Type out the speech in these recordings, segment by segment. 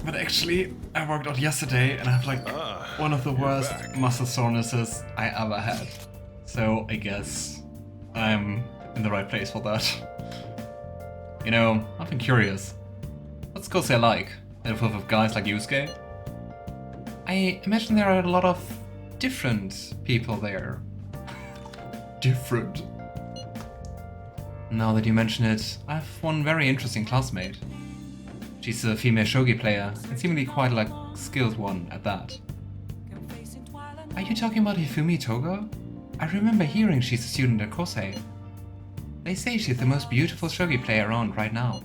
But actually, I worked out yesterday and I have like one of the worst muscle sorenesses I ever had. So I guess I'm in the right place for that. You know, I've been curious. What skills are like? And full of guys like Yusuke? I imagine there are a lot of different people there. Different. Now that you mention it, I have one very interesting classmate. She's a female shogi player, and seemingly quite like skilled one at that. Are you talking about Hifumi Togo? I remember hearing she's a student at Kosei. They say she's the most beautiful shogi player around right now.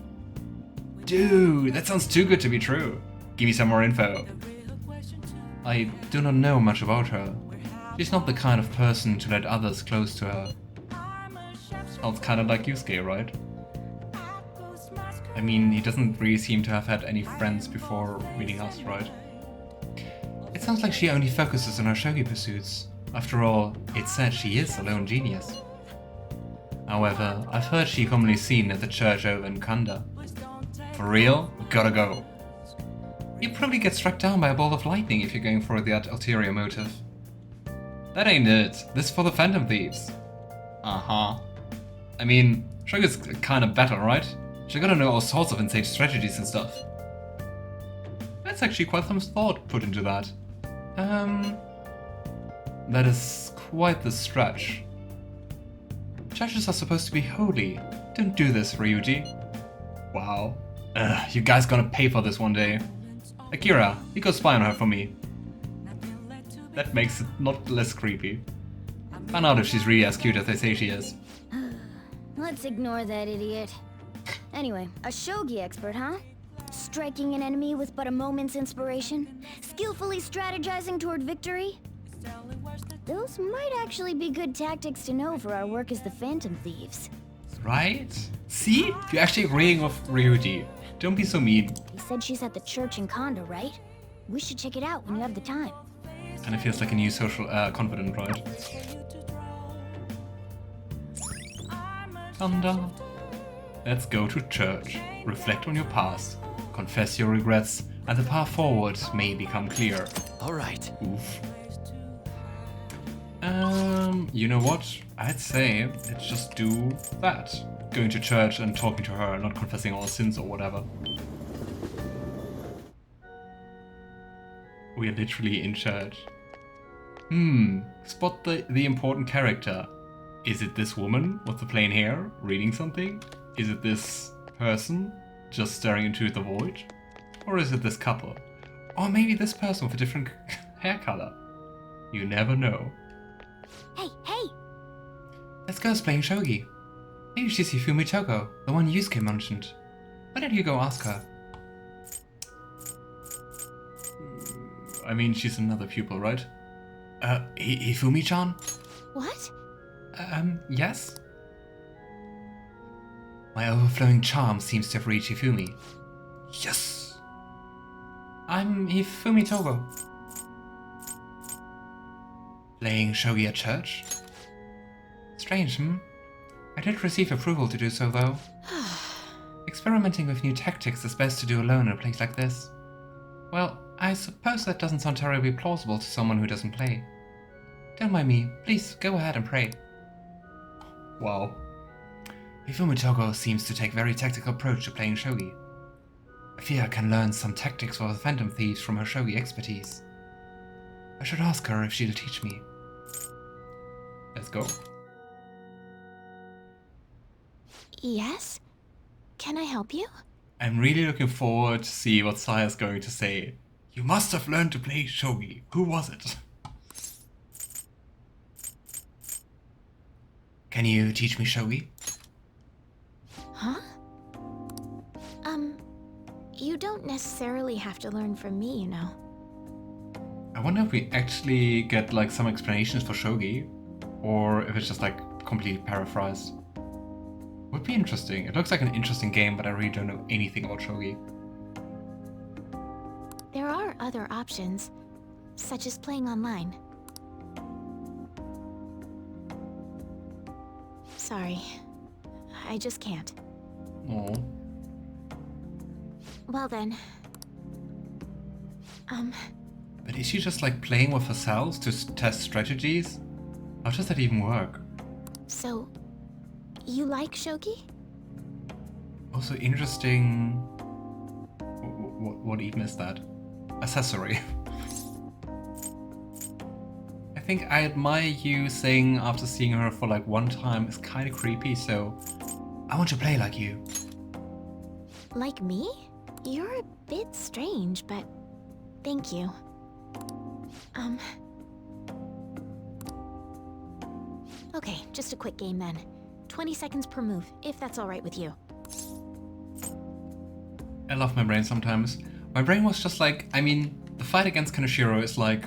Dude, that sounds too good to be true. Give me some more info. I do not know much about her. She's not the kind of person to let others close to her. Sounds kinda like Yusuke, right? I mean, he doesn't really seem to have had any friends before meeting us, right? It sounds like she only focuses on her shogi pursuits. After all, it's said she is a lone genius. However, I've heard she's commonly seen at the church over in Kanda. For real? Gotta go. You'd probably get struck down by a ball of lightning if you're going for that ulterior motive. That ain't it. This is for the Phantom Thieves. Uh-huh. I mean, Shogi's kinda better, right? She gotta know all sorts of insane strategies and stuff. That's actually quite some thought put into that. That is quite the stretch. Judges are supposed to be holy. Don't do this, Ryuji. Wow. You guys gonna pay for this one day. Akira, you go spy on her for me. That makes it not less creepy. Find out if she's really as cute as they say she is. Let's ignore that idiot. Anyway, a shogi expert, huh? Striking an enemy with but a moment's inspiration? Skillfully strategizing toward victory? Those might actually be good tactics to know for our work as the Phantom Thieves. Right? See? You're actually agreeing with Ryuji. Don't be so mean. He said she's at the church in Kondo, right? We should check it out when you have the time. And it feels like a new social confident, right? Thunder. Let's go to church. Reflect on your past. Confess your regrets, and the path forward may become clear. Alright. Oof. You know what? I'd say let's just do that. Going to church and talking to her, not confessing all sins or whatever. We are literally in church. Spot the important character. Is it this woman with the plain hair reading something? Is it this person just staring into the void? Or is it this couple? Or maybe this person with a different hair color? You never know. Hey, hey! This girl's playing shogi. Maybe she's Hifumi Togo, the one Yusuke mentioned. Why don't you go ask her? I mean, she's another pupil, right? Hifumi-chan? What? Yes? My overflowing charm seems to have reached Hifumi. Yes! I'm Hifumi Togo. Playing shogi at church? Strange, I did receive approval to do so, though. Experimenting with new tactics is best to do alone in a place like this. Well, I suppose that doesn't sound terribly plausible to someone who doesn't play. Don't mind me, please go ahead and pray. Wow. Hifumi Togo seems to take a very tactical approach to playing shogi. I fear I can learn some tactics for the Phantom Thieves from her shogi expertise. I should ask her if she'll teach me. Let's go. Yes? Can I help you? I'm really looking forward to see what Saya's going to say. You must have learned to play shogi. Who was it? Can you teach me shogi? Huh? You don't necessarily have to learn from me, you know. I wonder if we actually get like some explanations for shogi, or if it's just like completely paraphrased. Would be interesting. It looks like an interesting game, but I really don't know anything about shogi. There are other options, such as playing online. Sorry, I just can't. Oh. Well then, But is she just like playing with herself to test strategies? How does that even work? So, you like Shogi? Also interesting... What even is that? Accessory. I think I admire you saying after seeing her for like one time is kind of creepy, so I want to play like you. Like me? You're a bit strange, but thank you. Okay, just a quick game then. 20 seconds per move, if that's alright with you. I love my brain sometimes. My brain was just like, I mean, the fight against Kaneshiro is like...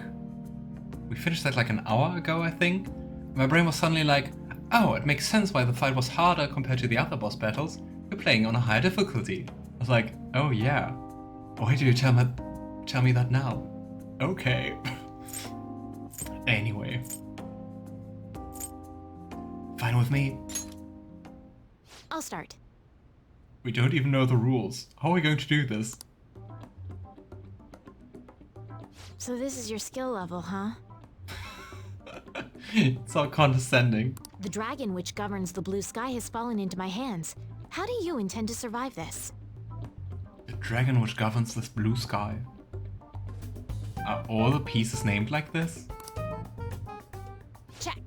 We finished that like an hour ago, I think. My brain was suddenly like, oh, it makes sense why the fight was harder compared to the other boss battles. We're playing on a higher difficulty. I was like, oh yeah. Why do you tell me that now? Okay. Anyway. Fine with me. I'll start. We don't even know the rules. How are we going to do this? So this is your skill level, huh? It's all condescending. The dragon which governs the blue sky has fallen into my hands. How do you intend to survive this? The dragon which governs this blue sky. Are all the pieces named like this? Check.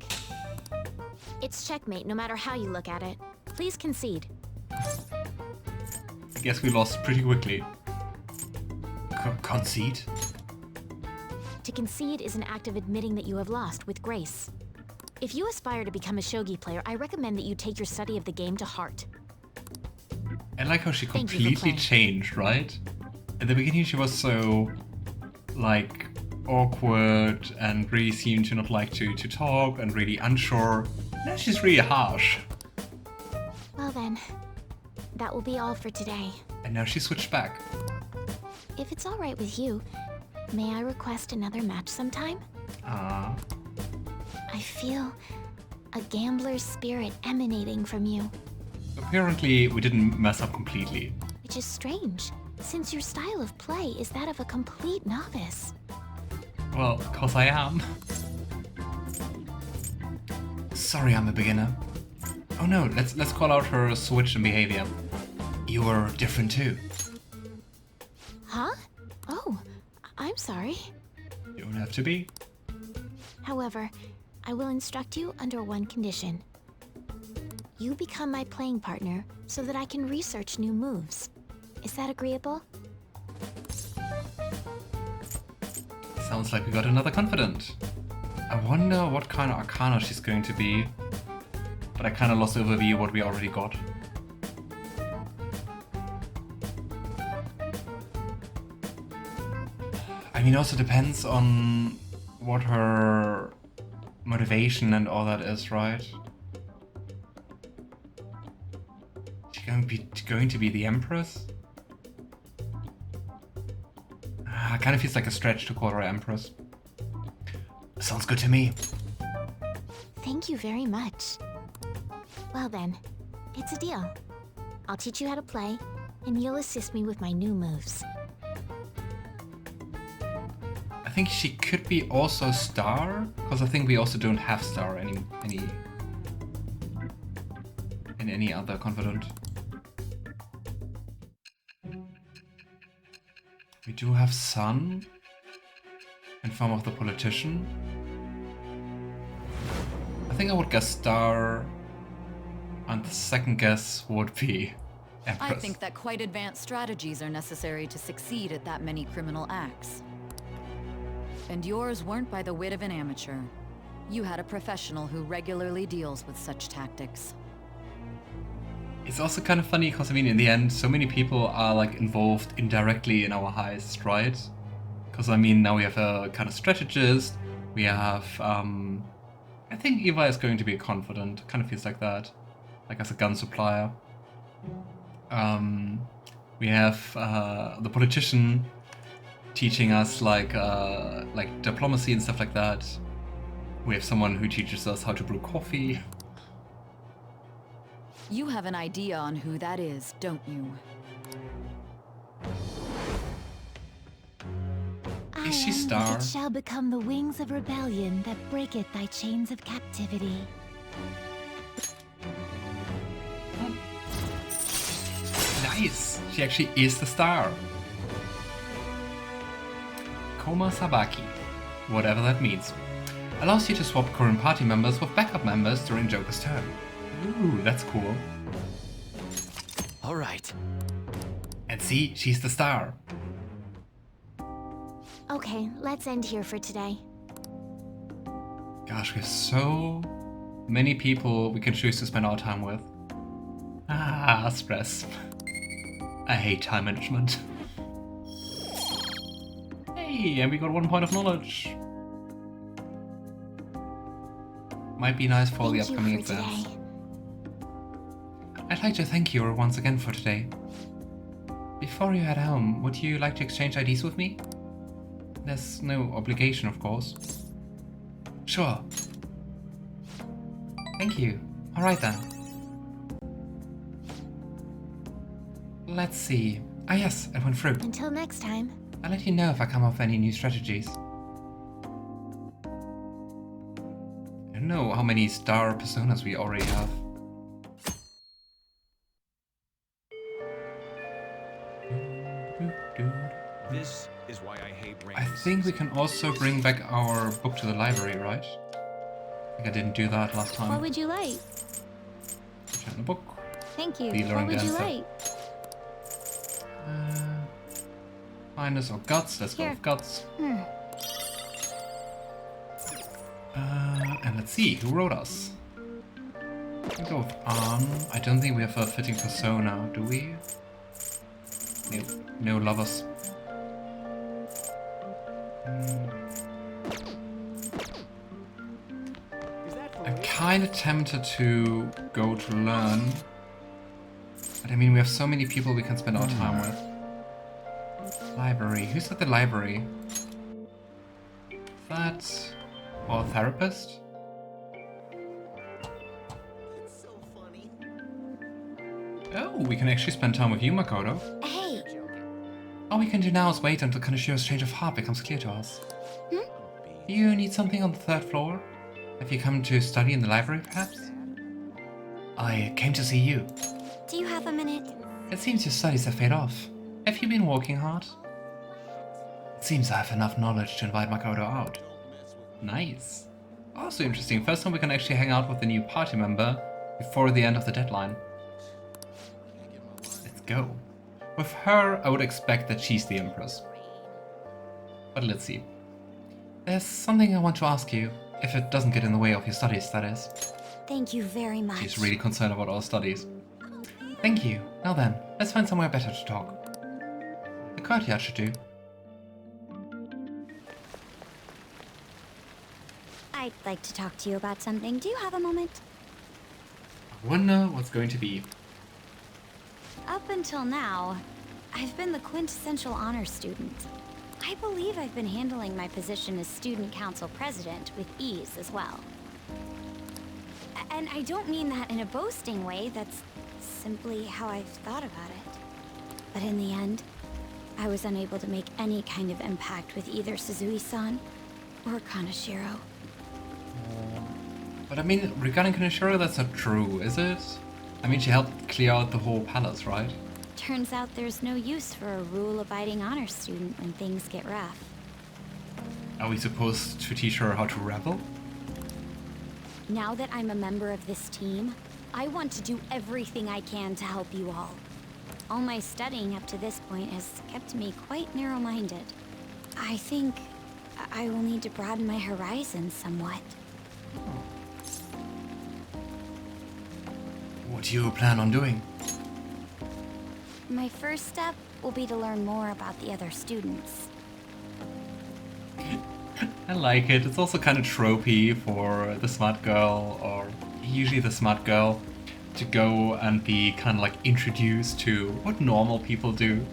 It's checkmate no matter how you look at it. Please concede. I guess we lost pretty quickly. Concede? To concede is an act of admitting that you have lost with grace. If you aspire to become a shogi player, I recommend that you take your study of the game to heart. I like how she Thank you for completely playing. changed, right? At the beginning she was so, like, awkward and really seemed to not like to talk and really unsure. Now she's really harsh. Well then, that will be all for today. And now she switched back. If it's alright with you, may I request another match sometime? Ah. I feel a gambler's spirit emanating from you, Apparently we didn't mess up completely. which is strange, since your style of play is that of a complete novice. Well, 'cause I am. Sorry, I'm a beginner. Oh no, let's call out her switch in behavior. You were different too. Huh? Oh, I'm sorry. You don't have to be. However, I will instruct you under one condition. You become my playing partner so that I can research new moves. Is that agreeable? Sounds like we got another confidant. I wonder what kind of arcana she's going to be. But I kind of lost overview what we already got. I mean, also depends on what her motivation and all that is, right? She going to be the Empress? Kind of feels like a stretch to call her Empress. Sounds good to me. Thank you very much. Well then, it's a deal. I'll teach you how to play, and you'll assist me with my new moves. I think she could be also Star, because I think we also don't have Star in any other confidant. We do have Sun in form of the politician. I think I would guess Star, and the second guess would be Empress. I think that quite advanced strategies are necessary to succeed at that many criminal acts. And yours weren't by the wit of an amateur. You had a professional who regularly deals with such tactics. It's also kind of funny because, I mean, in the end, so many people are like involved indirectly in our heist, right? Because, I mean, now we have a kind of strategist, we have, I think Eva is going to be a confidant, kind of feels like that, like as a gun supplier. We have the politician teaching us like diplomacy and stuff like that. We have someone who teaches us how to brew coffee. You have an idea on who that is, don't you? Is she star? It shall become the wings of rebellion that breaketh thy chains of captivity. Nice! She actually is the star. Koma Sabaki, whatever that means. Allows you to swap current party members with backup members during Joker's turn. Ooh, that's cool. Alright. And see, she's the star. Okay, let's end here for today. Gosh, we have so many people we can choose to spend our time with. Ah, stress. I hate time management. Hey, and we got 1 point of knowledge. Might be nice for the upcoming exams. I'd like to thank you once again for today. Before you head home, would you like to exchange IDs with me? There's no obligation, of course. Sure. Thank you. Alright then. Let's see. Ah yes, it went through. Until next time. I'll let you know if I come up with any new strategies. I don't know how many star personas we already have. This is why I hate rain. I think we can also bring back our book to the library, right? I think I didn't do that last time. What would you like? Check the book. Thank you. The What Learning would you Dancer. like? Kindness or guts? Let's go Here. with guts. And let's see, who wrote us? We go with Ann. I don't think we have a fitting persona, do we? No lovers. I'm kind of tempted to go to learn. But I mean, we have so many people we can spend our time with. Library. Who's at the library? That... or a therapist? Oh, we can actually spend time with you, Makoto. Hey, All we can do now is wait until Kanashiro's change of heart becomes clear to us. You need something on the 3rd floor? Have you come to study in the library, perhaps? I came to see you. do you have a minute? It seems your studies have paid off. Have you been working hard? It seems I have enough knowledge to invite Makoto out. Nice. Also interesting, first time we can actually hang out with a new party member before the end of the deadline. Let's go. With her, I would expect that she's the Empress. But let's see. There's something I want to ask you, if it doesn't get in the way of your studies, that is. Thank you very much. She's really concerned about our studies. Thank you. Now then, let's find somewhere better to talk. The courtyard should do. I'd like to talk to you about something. Do you have a moment? I wonder what's going to be. Up until now, I've been the quintessential honor student. I believe I've been handling my position as student council president with ease as well. And I don't mean that in a boasting way, that's simply how I've thought about it. But in the end, I was unable to make any kind of impact with either Suzui-san or Kanashiro. But I mean, regarding Kanashiro, that's not true, is it? I mean, she helped clear out the whole palace, right? Turns out there's no use for a rule-abiding honor student when things get rough. Are we supposed to teach her how to rebel? Now that I'm a member of this team, I want to do everything I can to help you all. All my studying up to this point has kept me quite narrow-minded. I think I will need to broaden my horizons somewhat. What do you plan on doing? My first step will be to learn more about the other students. I like it. It's also kind of tropey for the smart girl, or usually the smart girl, to go and be kind of like introduced to what normal people do.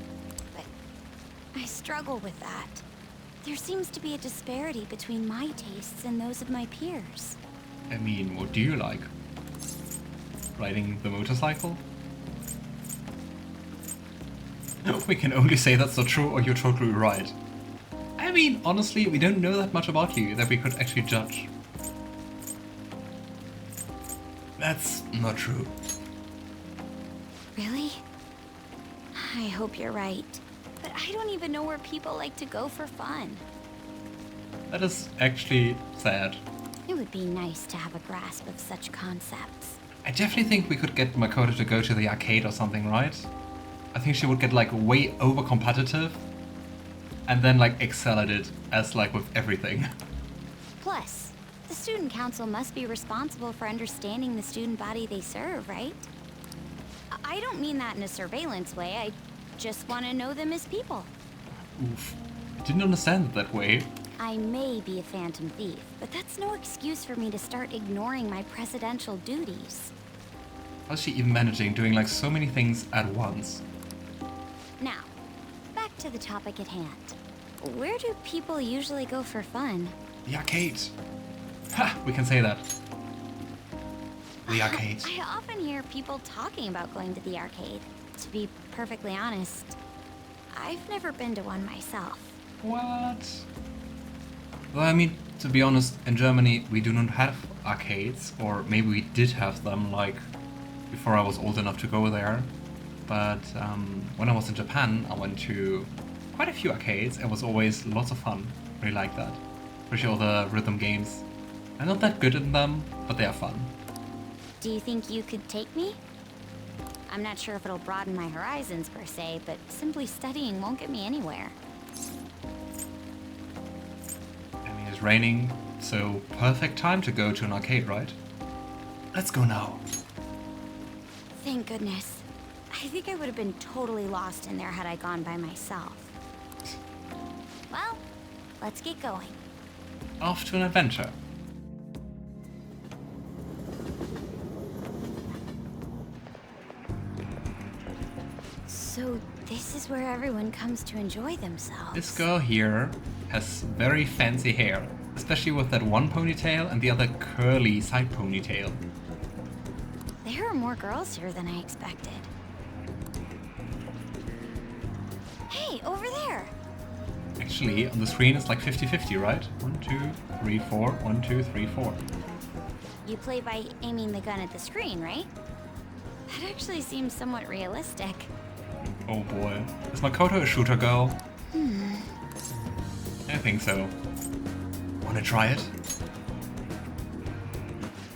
But I struggle with that. There seems to be a disparity between my tastes and those of my peers. I mean, what do you like? Riding the motorcycle? We can only say that's not true or you're totally right. I I mean, honestly, we don't know that much about you that we could actually judge. That's not true. Really? I hope you're right. But I don't even know where people like to go for fun. That is actually sad. It would be nice to have a grasp of such concepts. I definitely think we could get Makoto to go to the arcade or something, right? I think she would get like way over competitive and then like excel at it as like with everything. Plus, the student council must be responsible for understanding the student body they serve, right? I don't mean that in a surveillance way. I just want to know them as people. Oof. I didn't understand it that way. I may be a phantom thief, but that's no excuse for me to start ignoring my presidential duties. How's she even managing doing like so many things at once? Now, back to the topic at hand. Where do people usually go for fun? The arcade. Ha! We can say that. The arcade. I often hear people talking about going to the arcade. To be perfectly honest, I've never been to one myself. What? Well, I mean, to be honest, in Germany we do not have arcades, or maybe we did have them, like, before I was old enough to go there. But when I was in Japan, I went to quite a few arcades. It was always lots of fun. Really like that. Especially all the rhythm games. I'm not that good in them, but they are fun. Do you think you could take me? I'm not sure if it'll broaden my horizons per se, but simply studying won't get me anywhere. I mean, it's raining, so perfect time to go to an arcade, right? Let's go now. Thank goodness. I think I would have been totally lost in there had I gone by myself. Well, let's get going. Off to an adventure. So this is where everyone comes to enjoy themselves. This girl here has very fancy hair, especially with that one ponytail and the other curly side ponytail. There are more girls here than I expected. Hey, over there! Actually, on the screen it's like 50-50, right? 1, 2, 3, 4, 1, 2, 3, 4. You play by aiming the gun at the screen, right? That actually seems somewhat realistic. Oh boy. Is Makoto a shooter girl? I think so. Wanna try it?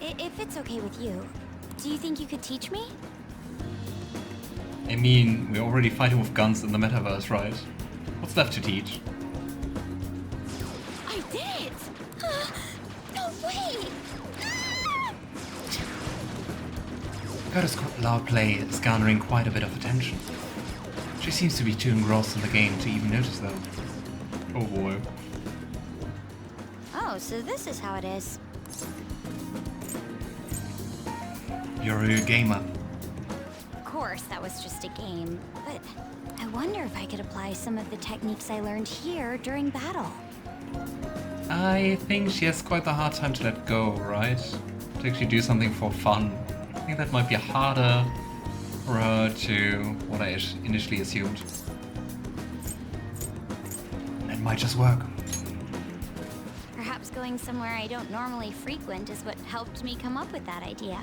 If it's okay with you, do you think you could teach me? I mean, we're already fighting with guns in the metaverse, right? What's left to teach? I did it! No way! Makoto's loud play is garnering quite a bit of attention. She seems to be too engrossed in the game to even notice though. Oh boy. Oh, so this is how it is. You're a gamer. Of course, that was just a game, but I wonder if I could apply some of the techniques I learned here during battle. I think she has quite a hard time to let go, right? To actually do something for fun. I think that might be harder for her to what I initially assumed. It might just work. Perhaps going somewhere I don't normally frequent is what helped me come up with that idea.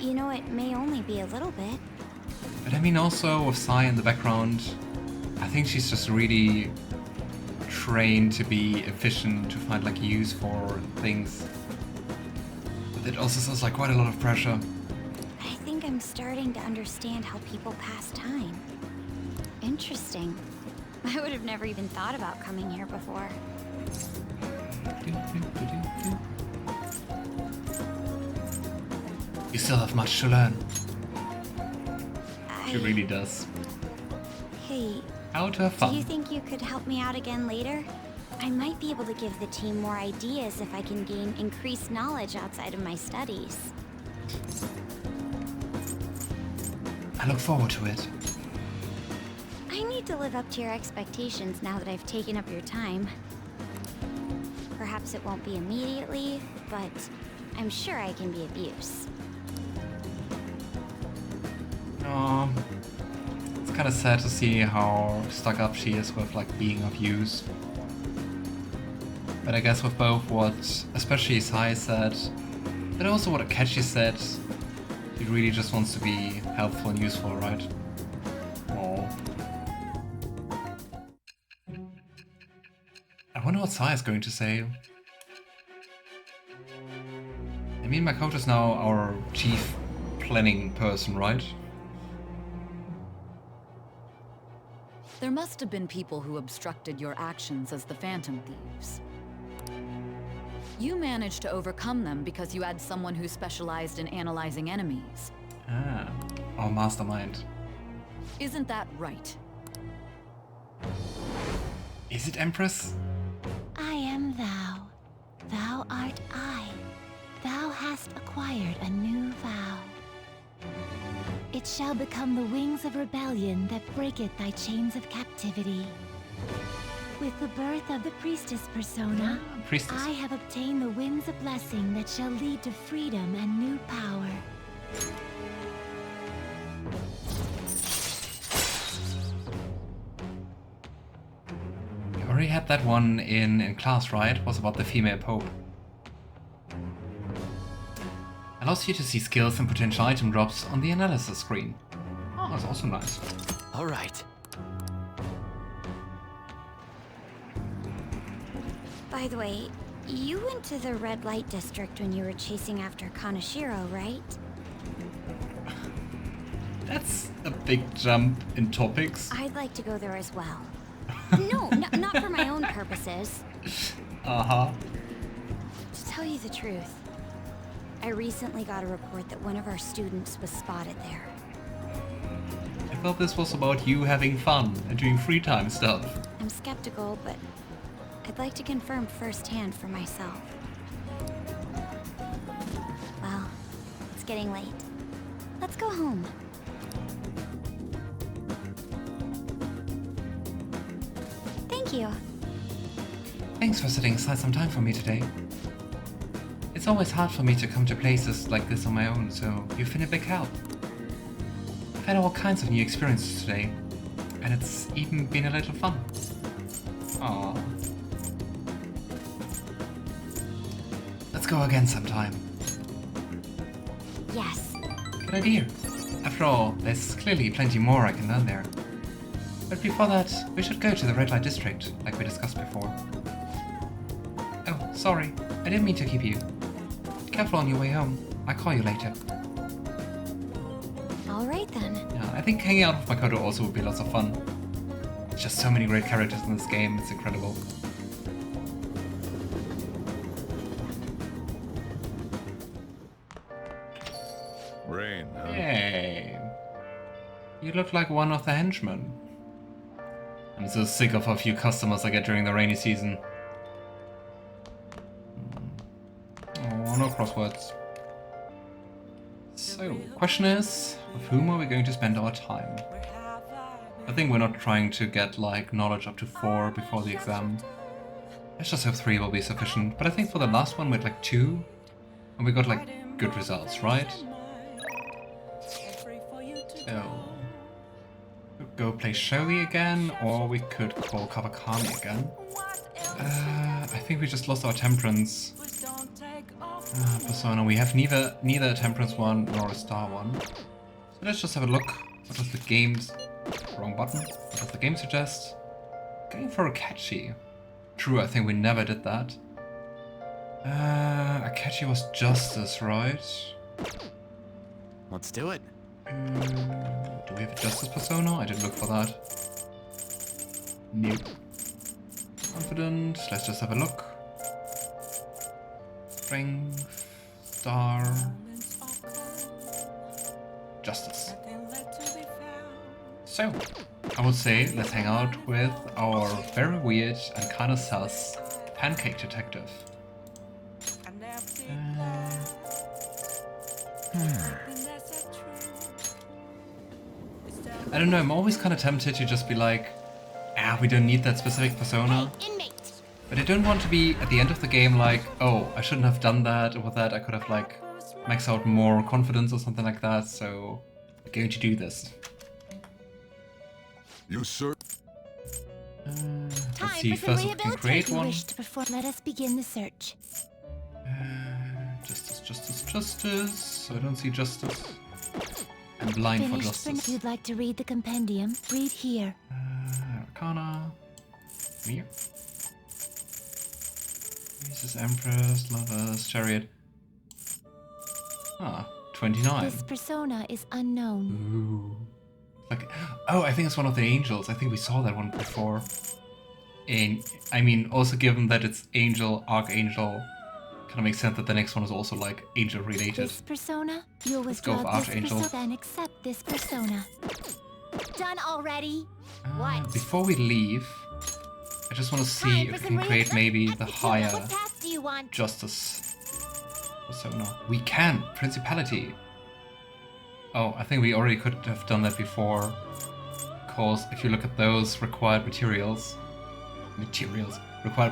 You know, it may only be a little bit. But I mean also with Sai in the background, I think she's just really trained to be efficient, to find like use for things. But it also sounds like quite a lot of pressure. I think I'm starting to understand how people pass time. Interesting. I would have never even thought about coming here before. You still have much to learn. She really does. Hey, How to have fun. do you think you could help me out again later? I might be able to give the team more ideas if I can gain increased knowledge outside of my studies. I look forward to it. I need to live up to your expectations now that I've taken up your time. Perhaps it won't be immediately, but I'm sure I can be of use. Aww. It's kind kind of sad to see how stuck up she is with like being of use. But I guess with both what especially Sai said, but also what Akechi said, he really just wants to be helpful and useful, right? Oh. I wonder what Sai is going to say. I mean, Makoto's now our chief planning person, right? There must have been people who obstructed your actions as the Phantom Thieves. You managed to overcome them because you had someone who specialized in analyzing enemies. Ah, our mastermind. Isn't that right? Is it, Empress? I am thou. Thou art I. Thou hast acquired a new vow. It shall become the wings of rebellion that breaketh thy chains of captivity. With the birth of the priestess persona, Priestess. I have obtained the winds of blessing that shall lead to freedom and new power. We already had that one in class, right? Was about the female pope. Allows you to see skills and potential item drops on the analysis screen. Oh, that's also nice. All right. By the way, you went to the red light district when you were chasing after Kaneshiro, right? That's a big jump in topics. I'd like to go there as well. No, not for my own purposes. Uh-huh. To tell you the truth, I recently got a report that one of our students was spotted there. I thought this was about you having fun and doing free time stuff. I'm skeptical, but I'd like to confirm firsthand for myself. Well, it's getting late. Let's go home. Thank you. Thanks for setting aside some time for me today. It's always hard for me to come to places like this on my own, so you've been a big help. I've had all kinds of new experiences today, and it's even been a little fun. Aww. Let's go again sometime. Yes. Good idea. After all, there's clearly plenty more I can learn there. But before that, we should go to the red light district, like we discussed before. Oh, sorry. I didn't mean to keep you. Careful on your way home. I'll call you later. All right then. Yeah, I think hanging out with Makoto also would be lots of fun. There's just so many great characters in this game, it's incredible. Rain, huh? Hey. You look like one of the henchmen. I'm so sick of how few customers I get during the rainy season. Oh, no crosswords. So, question is, with whom are we going to spend our time? I think we're not trying to get like knowledge up to 4 before the exam. Let's just have 3 will be sufficient. But I think for the last one we had like 2, and we got like good results, right? So, we could go play Shogi again, or we could call Kawakami again. I think we just lost our Temperance. Persona. We have neither a Temperance one nor a Star one. So let's just have a look. What does the games... Wrong button. What does the game suggest? Going for Akechi. True, I think we never did that. Akechi was Justice, right? Let's do it. Do we have a Justice persona? I didn't look for that. Nope. Confident. Let's just have a look. Strength. Star. Justice. So, I would say let's hang out with our very weird and kind of sus pancake detective. I don't know, I'm always kind of tempted to just be like, we don't need that specific persona. But I don't want to be at the end of the game like, oh, I shouldn't have done that, or with that I could have like maxed out more confidence or something like that, so I'm going to do this. Usurp. Let's see first if we can create one. Wish to perform. Let us begin the search. Justice. So I don't see justice. I'm blind for Finished justice. You'd like to read the compendium? Read here. Arcana. Here. This is Empress, Lovers, Chariot. Ah, 29. This persona is unknown. Ooh. Like, oh, I think it's one of the angels. I think we saw that one before. And I mean, also given that it's angel, archangel, kind of makes sense that the next one is also like angel related. This persona, you'll Let's go withdraw with this archangel. persona and accept this persona. Done already? What? Before we leave, I just want to see if we can create maybe the higher What task do you want? justice persona. We can! Principality! Oh, I think we already could have done that before. Because if you look at those required required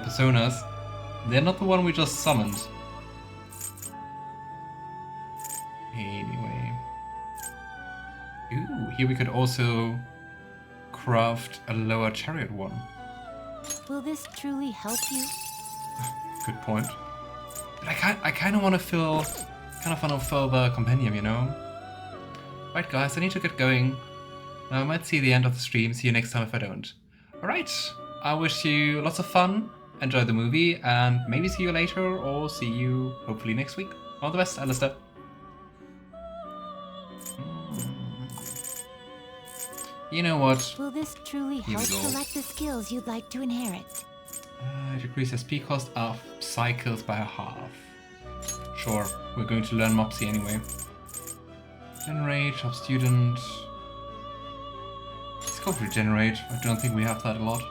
personas, they're not the one we just summoned. Anyway. Ooh, here we could also craft a lower chariot one. Will this truly help you? Good point. But I kind of want to fill the compendium, you know? Right, guys, I need to get going. I might see the end of the stream. See you next time if I don't. Alright, I wish you lots of fun. Enjoy the movie, and maybe see you later, or see you hopefully next week. All the best, Alistair. You know what? Will this truly Here we help? go. Select the skills you'd like to inherit. It decreases SP cost of cycles by a half. Sure, we're going to learn Mopsy anyway. Generate, top student. Let's go for regenerate. I don't think we have that a lot.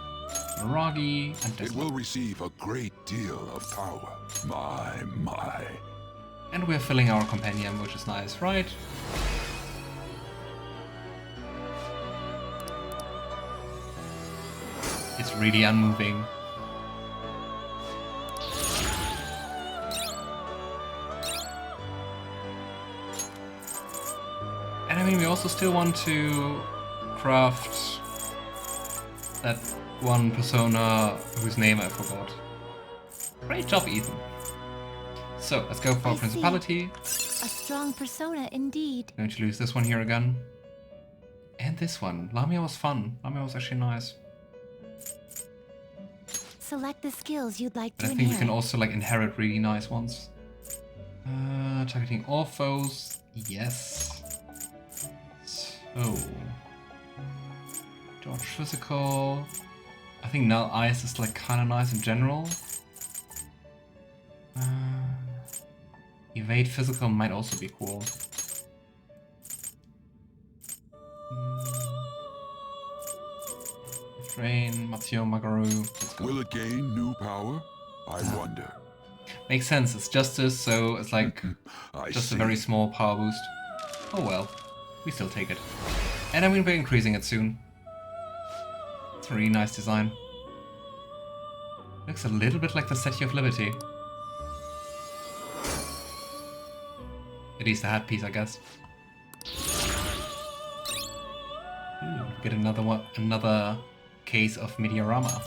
Aragi and It will receive a great deal of power. My. And we're filling our compendium, which is nice, right? It's really unmoving. And I mean, we also still want to craft that one persona whose name I forgot. Great job, Ethan. So, let's go for I see. Principality. A strong persona indeed. Going to lose this one here again. And this one. Lamia was fun. Lamia was actually nice. Select the skills you'd like But to I think we inherit. can also like inherit really nice ones. Targeting all foes. Yes. So. Dodge physical. I think Null Ice is like kind of nice in general. Evade physical might also be cool. Train, Matsuo Magaru. Let's go. Will it gain new power? I wonder. Makes sense, it's justice, so it's like I just see. a very small power boost. Oh well, we still take it. And I'm going to be increasing it soon. It's a really nice design. Looks a little bit like the Statue of Liberty. At least the hat piece, I guess. Ooh, get another case of Meteorama.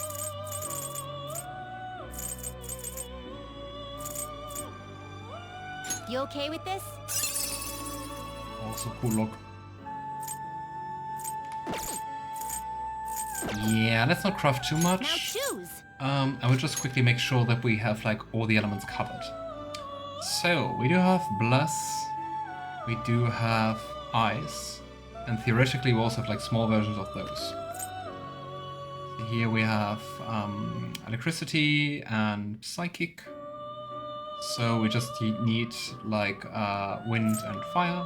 You okay with this? Also cool look. Yeah, let's not craft too Now much. choose. I will just quickly make sure that we have like all the elements covered. So we do have Bless, we do have Ice, and theoretically we also have like small versions of those. So here we have Electricity and Psychic. So we just need like Wind and Fire.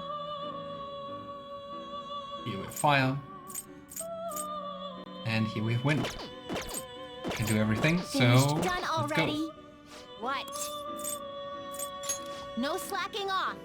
Here we have Fire. And here we have Wind. Can do everything, so Finished. Done let's already? go. What? No slacking off.